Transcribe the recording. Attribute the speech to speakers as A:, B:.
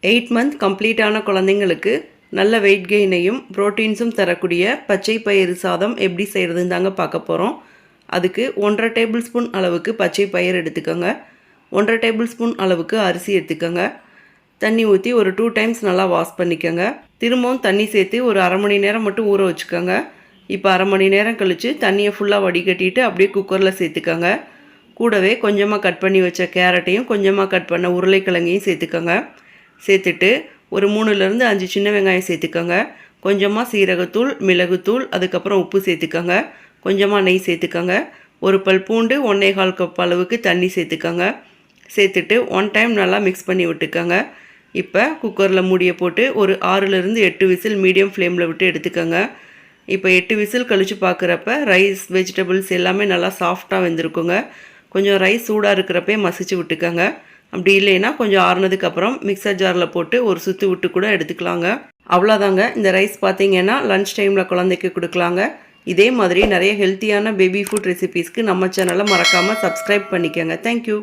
A: 8 month complete ஆன குழந்தைங்களுக்கு நல்ல வெயிட் கெயினையும் ப்ரோட்டீன்ஸும் தரக்கூடிய பச்சை பயிறு சாதம் எப்படி செய்கிறதுன்னு தாங்க பார்க்க போகிறோம். அதுக்கு 1.5 டேபிள் ஸ்பூன் அளவுக்கு பச்சை பயிறு எடுத்துக்கோங்க. 1.5 டேபிள் ஸ்பூன் அளவுக்கு அரிசி எடுத்துக்கோங்க. தண்ணி ஊற்றி ஒரு 2 டைம்ஸ் நல்லா வாஷ் பண்ணிக்கோங்க. திரும்பவும் தண்ணி சேர்த்து ஒரு அரை மணி நேரம் மட்டும் ஊற வச்சுக்கோங்க. இப்போ அரை மணி நேரம் கழித்து தண்ணியை ஃபுல்லாக வடிகட்டிட்டு அப்படியே குக்கரில் சேர்த்துக்கோங்க. கூடவே கொஞ்சமாக கட் பண்ணி வச்ச கேரட்டையும் கொஞ்சமாக கட் பண்ண உருளைக்கிழங்கையும் சேர்த்துக்கோங்க. சேர்த்துட்டு ஒரு 3லேருந்து 5 சின்ன வெங்காயம் சேர்த்துக்கோங்க. கொஞ்சமாக சீரகத்தூள், மிளகுத்தூள், அதுக்கப்புறம் உப்பு சேர்த்துக்கோங்க. கொஞ்சமாக நெய் சேர்த்துக்கோங்க. ஒரு பல் பூண்டு 1.25 கப் அளவுக்கு தண்ணி சேர்த்துக்கோங்க. சேர்த்துட்டு 1 டைம் நல்லா மிக்ஸ் பண்ணி விட்டுக்கோங்க. இப்போ குக்கரில் மூடியை போட்டு ஒரு 6லேருந்து 8 விசில் மீடியம் ஃப்ளேமில் விட்டு எடுத்துக்கோங்க. இப்போ 8 விசில் கழித்து பார்க்குறப்ப ரைஸ், வெஜிடபிள்ஸ் எல்லாமே நல்லா சாஃப்டாக வெந்திருக்குங்க. கொஞ்சம் ரைஸ் சூடாக இருக்கிறப்பே மசிச்சு விட்டுக்கோங்க. அப்படி இல்லைன்னா கொஞ்சம் ஆறுனதுக்கப்புறம் மிக்சர் ஜாரில் போட்டு ஒரு சுற்று விட்டு கூட எடுத்துக்கலாங்க. அவ்வளோதாங்க. இந்த ரைஸ் பார்த்தீங்கன்னா லன்ச் டைமில் குழந்தைக்கு கொடுக்கலாங்க. இதே மாதிரி நிறைய ஹெல்த்தியான பேபி ஃபுட் ரெசிபீஸ்க்கு நம்ம சேனலை மறக்காமல் சப்ஸ்கிரைப் பண்ணிக்கோங்க. தேங்க்யூ.